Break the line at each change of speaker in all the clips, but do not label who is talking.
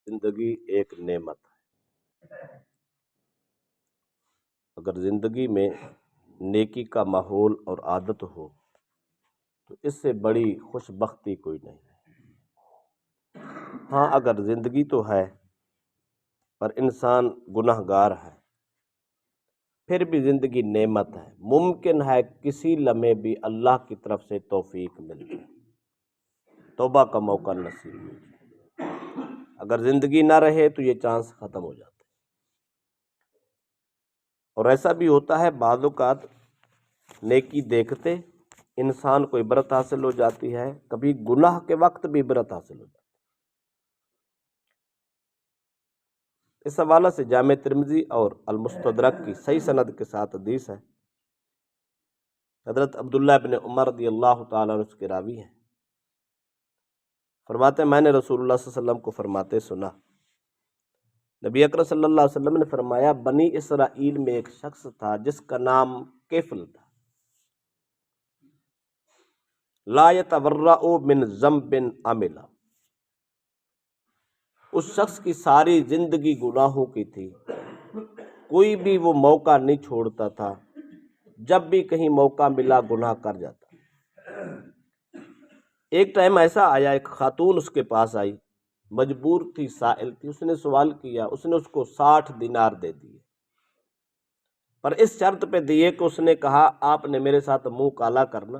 زندگی ایک نعمت ہے۔ اگر زندگی میں نیکی کا ماحول اور عادت ہو تو اس سے بڑی خوش بختی کوئی نہیں ہے۔ ہاں، اگر زندگی تو ہے پر انسان گناہ گار ہے، پھر بھی زندگی نعمت ہے۔ ممکن ہے کسی لمحے بھی اللہ کی طرف سے توفیق مل جائے، توبہ کا موقع نصیب ہو جائے۔ اگر زندگی نہ رہے تو یہ چانس ختم ہو جاتا ہے۔ اور ایسا بھی ہوتا ہے بعض اوقات نیکی دیکھتے انسان کو عبرت حاصل ہو جاتی ہے، کبھی گناہ کے وقت بھی عبرت حاصل ہو جاتی ہے۔ اس حوالے سے جامع ترمذی اور المستدرک کی صحیح سند کے ساتھ حدیث ہے۔ حضرت عبداللہ ابن عمر رضی اللہ تعالیٰ عنہ اس کے راوی ہیں، فرماتے ہیں میں نے رسول اللہ صلی اللہ علیہ وسلم کو فرماتے سنا، نبی اکرم صلی اللہ علیہ وسلم نے فرمایا بنی اسرائیل میں ایک شخص تھا جس کا نام کفل تھا، لا یتورع من ذنب عمل، اس شخص کی ساری زندگی گناہوں کی تھی، کوئی بھی وہ موقع نہیں چھوڑتا تھا، جب بھی کہیں موقع ملا گناہ کر جاتا۔ ایک ٹائم ایسا آیا، ایک خاتون اس کے پاس آئی، مجبور تھی، سائل تھی، اس نے سوال کیا، اس نے اس کو 60 دینار دے دیے، پر اس شرط پہ دیے کہ اس نے کہا آپ نے میرے ساتھ منہ کالا کرنا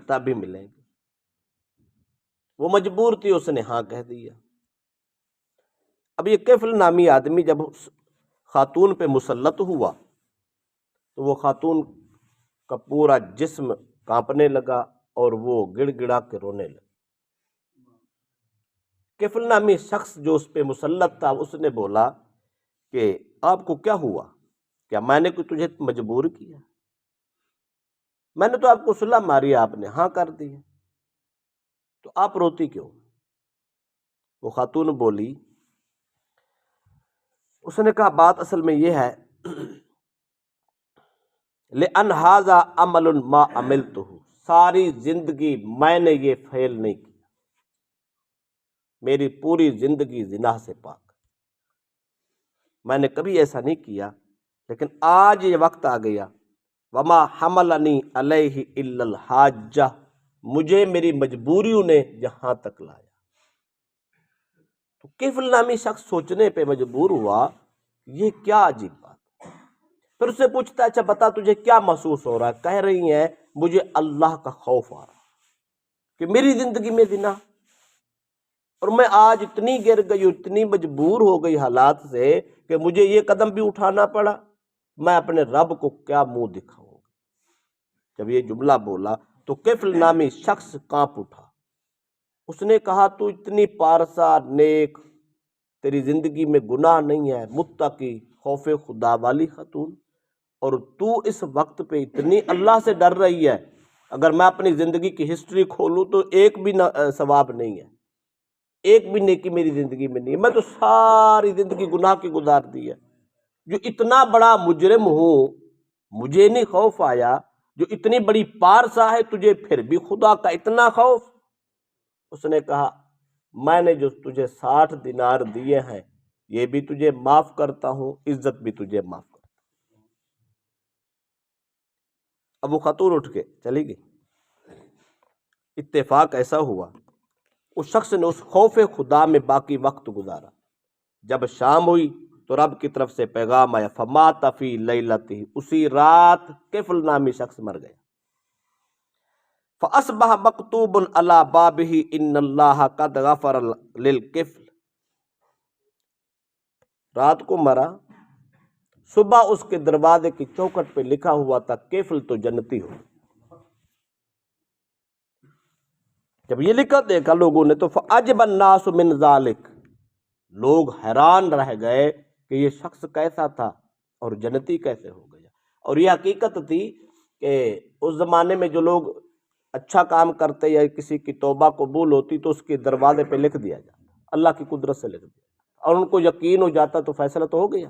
تبھی ملیں گے۔ وہ مجبور تھی، اس نے ہاں کہہ دیا۔ اب یہ کفل نامی آدمی جب خاتون پہ مسلط ہوا تو وہ خاتون کا پورا جسم کانپنے لگا اور وہ گڑ گڑا کے رونے لگا۔ کفل نامی شخص جو اس پہ مسلط تھا اس نے بولا کہ آپ کو کیا ہوا؟ کیا میں نے کوئی تجھے مجبور کیا؟ میں نے تو آپ کو صلح ماری، آپ نے ہاں کر دی، تو آپ روتی کیوں؟ وہ خاتون بولی، اس نے کہا بات اصل میں یہ ہے لأن ھذا عمل ما عملتہ، ساری زندگی میں نے یہ فعل نہیں کیا، میری پوری زندگی زنا سے پاک، میں نے کبھی ایسا نہیں کیا، لیکن آج یہ وقت آ گیا وما حملنی علیہ الا الحاجہ، مجھے میری مجبوریوں نے یہاں تک لایا۔ تو کفل نامی شخص سوچنے پہ مجبور ہوا یہ کیا عجیب بات۔ پھر اس سے پوچھتا اچھا بتا تجھے کیا محسوس ہو رہا ہے؟ کہہ رہی ہیں مجھے اللہ کا خوف آ رہا کہ میری زندگی میں زنا، اور میں آج اتنی گر گئی، اتنی مجبور ہو گئی حالات سے کہ مجھے یہ قدم بھی اٹھانا پڑا، میں اپنے رب کو کیا منہ دکھاؤں گا۔ جب یہ جملہ بولا تو کفل نامی شخص کانپ اٹھا، اس نے کہا تو اتنی پارسا نیک، تیری زندگی میں گناہ نہیں ہے، متقی خوف خدا والی خاتون، اور تو اس وقت پہ اتنی اللہ سے ڈر رہی ہے، اگر میں اپنی زندگی کی ہسٹری کھولوں تو ایک بھی ثواب نہیں ہے، ایک بھی نیکی میری زندگی میں نہیں ہے، میں تو ساری زندگی گناہ کی گزار دی ہے، جو اتنا بڑا مجرم ہوں مجھے نہیں خوف آیا، جو اتنی بڑی پارسا ہے تجھے پھر بھی خدا کا اتنا خوف۔ اس نے کہا میں نے جو تجھے 60 دینار دیے ہیں یہ بھی تجھے معاف کرتا ہوں، عزت بھی تجھے معاف کرتا ہوں۔ اب وہ خاتون اٹھ کے چلی گئی۔ اتفاق ایسا ہوا اس شخص نے اس خوف خدا میں باقی وقت گزارا، جب شام ہوئی تو رب کی طرف سے پیغام آیا فمات فی لیلتہ، اسی رات کفل نامی شخص مر گیا۔ فاصبح مکتوب علی بابہ ان اللہ قد غفر للکفل، رات کو مرا، صبح اس کے دروازے کی چوکھٹ پہ لکھا ہوا تھا کفل تو جنتی ہو۔ جب یہ لکھا دیکھا لوگوں نے تو فعجب الناس من ذالک، لوگ حیران رہ گئے کہ یہ شخص کیسا تھا اور جنتی کیسے ہو گیا۔ اور یہ حقیقت تھی کہ اس زمانے میں جو لوگ اچھا کام کرتے یا کسی کی توبہ قبول ہوتی تو اس کے دروازے پہ لکھ دیا جاتا، اللہ کی قدرت سے لکھ دیا جاتا، اور ان کو یقین ہو جاتا تو فیصلہ تو ہو گیا۔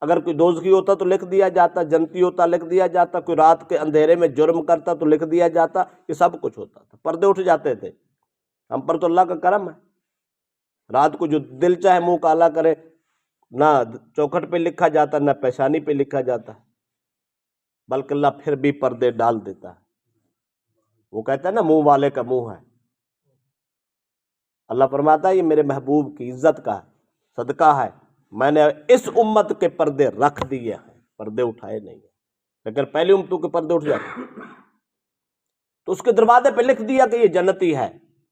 اگر کوئی دوزخی ہوتا تو لکھ دیا جاتا، جنتی ہوتا لکھ دیا جاتا، کوئی رات کے اندھیرے میں جرم کرتا تو لکھ دیا جاتا، یہ سب کچھ ہوتا تھا، پردے اٹھ جاتے تھے۔ ہم پر تو اللہ کا کرم ہے رات کو جو دل چاہے منہ کالا کرے، نہ چوکھٹ پہ لکھا جاتا نہ پیشانی پہ لکھا جاتا، بلکہ اللہ پھر بھی پردے ڈال دیتا ہے۔ وہ کہتا ہے نا منہ والے کا منہ ہے، اللہ فرماتا ہے یہ میرے محبوب کی عزت کا ہے، صدقہ ہے، میں نے اس امت کے پردے رکھ دیے ہیں، پردے اٹھائے نہیں ہیں۔ لیکن پہلی امتوں کے پردے اٹھ جاتے ہیں، تو اس کے دروازے پہ لکھ دیا کہ یہ جنتی ہے۔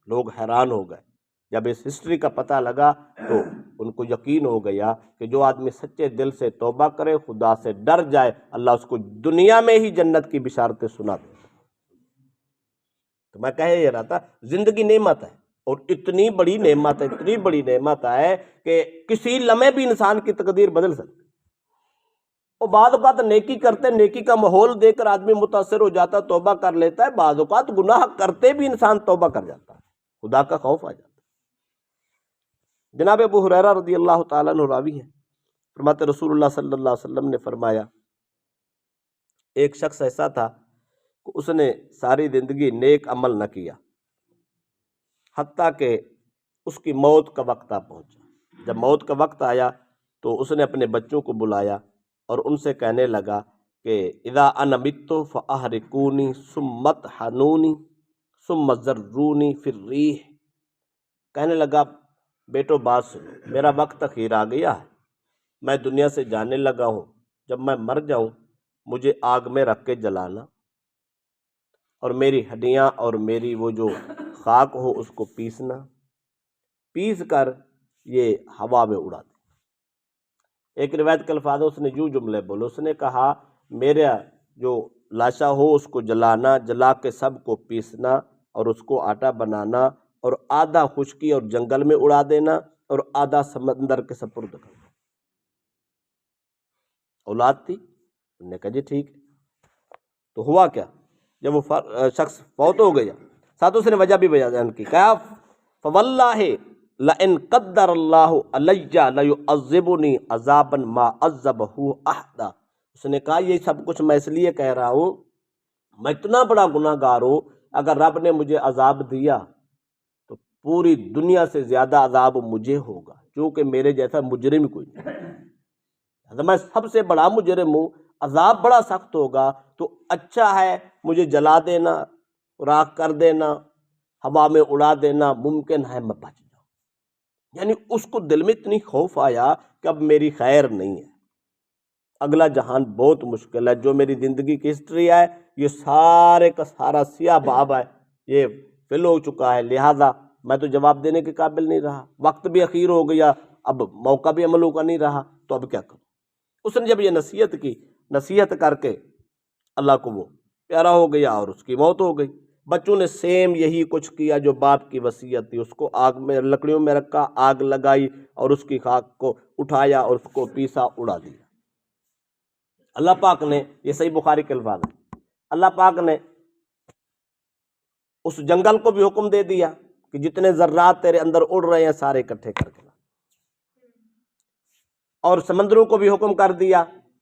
لوگ حیران ہو گئے، جب اس ہسٹری کا پتہ لگا تو ان کو یقین ہو گیا کہ جو آدمی سچے دل سے توبہ کرے، خدا سے ڈر جائے، اللہ اس کو دنیا میں ہی جنت کی بشارتیں سنا دے۔ تو میں کہہ یہ رہا تھا، زندگی نعمت ہے، اور اتنی بڑی نعمت ہے، اتنی بڑی نعمت ہے کہ کسی لمحے بھی انسان کی تقدیر بدل سکتی۔ اور بعض اوقات نیکی کرتے، نیکی کا ماحول دیکھ کر آدمی متاثر ہو جاتا ہے، توبہ کر لیتا ہے، بعض اوقات گناہ کرتے بھی انسان توبہ کر جاتا ہے، خدا کا خوف آ جاتا ہے۔ جناب ابو ہریرہ رضی اللہ تعالیٰ عنہ راوی ہے، فرماتے رسول اللہ صلی اللہ علیہ وسلم نے فرمایا ایک شخص ایسا تھا کہ اس نے ساری زندگی نیک عمل نہ کیا، حتیٰ کہ اس کی موت کا وقت آ پہنچا۔ جب موت کا وقت آیا تو اس نے اپنے بچوں کو بلایا اور ان سے کہنے لگا کہ اذا انا مت فاحرقونی ثم اطحنونی ثم ذرونی فی الریح، کہنے لگا بیٹو بات سنو، میرا وقت اخیر آ گیا ہے، میں دنیا سے جانے لگا ہوں، جب میں مر جاؤں مجھے آگ میں رکھ کے جلانا، اور میری ہڈیاں اور میری وہ جو خاک ہو اس کو پیس کر یہ ہوا میں اڑا دے۔ ایک روایت کے الفاظ اس نے یوں جملے بولے، اس نے کہا میرا جو لاشا ہو اس کو جلانا، جلا کے سب کو پیسنا اور اس کو آٹا بنانا، اور آدھا خشکی اور جنگل میں اڑا دینا اور آدھا سمندر کے سپرد کرنا۔ اولاد تھی، انہوں نے کہا جی ٹھیک ہے۔ تو ہوا کیا، جب وہ شخص فوت ہو گیا، ساتھ اس نے وجہ بھی بیان کی، کہا فواللہ لئن قدر اللہ علی لیعذبنی عذابا ما عذبہ احدا، اس نے کہا یہ سب کچھ میں اس لیے کہہ رہا ہوں، میں اتنا بڑا گناہ گار ہوں، اگر رب نے مجھے عذاب دیا تو پوری دنیا سے زیادہ عذاب مجھے ہوگا، کیونکہ میرے جیسا مجرم کوئی نہیں، میں سب سے بڑا مجرم ہوں، عذاب بڑا سخت ہوگا، تو اچھا ہے مجھے جلا دینا، راکھ کر دینا، ہوا میں اڑا دینا، ممکن ہے میں بچ جاؤں۔ یعنی اس کو دل میں اتنی خوف آیا کہ اب میری خیر نہیں ہے، اگلا جہان بہت مشکل ہے، جو میری زندگی کی ہسٹری ہے یہ سارے کا سارا سیاہ باب ہے، یہ فل ہو چکا ہے، لہذا میں تو جواب دینے کے قابل نہیں رہا، وقت بھی اخیر ہو گیا، اب موقع بھی عملوں کا نہیں رہا، تو اب کیا کروں۔ اس نے جب یہ نصیحت کی، نصیحت کر کے اللہ کو وہ پیارا ہو گیا اور اس کی موت ہو گئی۔ بچوں نے سیم یہی کچھ کیا جو باپ کی وصیت تھی، اس کو آگ میں لکڑیوں میں رکھا، آگ لگائی اور اس کی خاک کو اٹھایا اور اس کو پیسا، اڑا دیا۔ اللہ پاک نے، یہ صحیح بخاری کے الفاظ ہیں، اللہ پاک نے اس جنگل کو بھی حکم دے دیا کہ جتنے ذرات تیرے اندر اڑ رہے ہیں سارے اکٹھے کر کے لا، اور سمندروں کو بھی حکم کر دیا